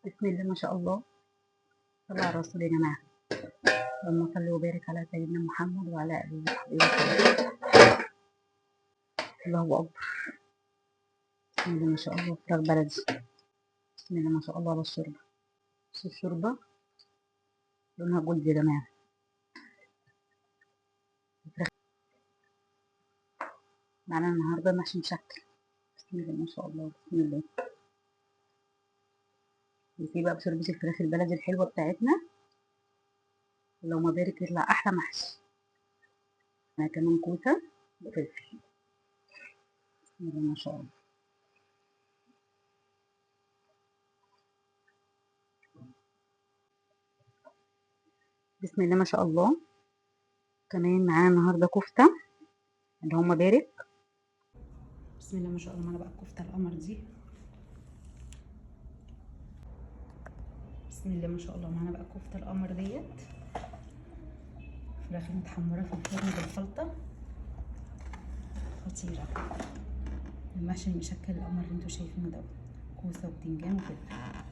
بسم الله ما شاء الله. صلى على الرسول يا جماعة. اللهم صل وبارك على سيدنا محمد وعلى آله وصحبه وسلم. الله أكبر. بسم الله ما شاء الله. فراخ بلدي. بسم الله ما شاء الله على الشوربة. بس الشوربة لونها جولد يا جماعة. معانا النهاردة محشي مشكل. بسم الله ما شاء الله. بسم الله. دي بقى بشوربة الفراخ البلدي الحلوة بتاعتنا. اللهم بارك يطلع أحلى محشي. معانا كمان كوسة وفلفل. بسم الله ما شاء الله. بسم الله ما شاء الله. كمان معانا النهارده كفتة اللهم بارك. بسم الله ما شاء الله. معانا بقى الكفتة القمر دي. بسم الله ما شاء الله. معانا بقى الكفتة القمر ديت فراخ متحمرة في الفرن بالخلطة خطيرة. المحشي المشكل القمر اللي انتوا شايفينه دوت كوسة وبتنجان وفلفل.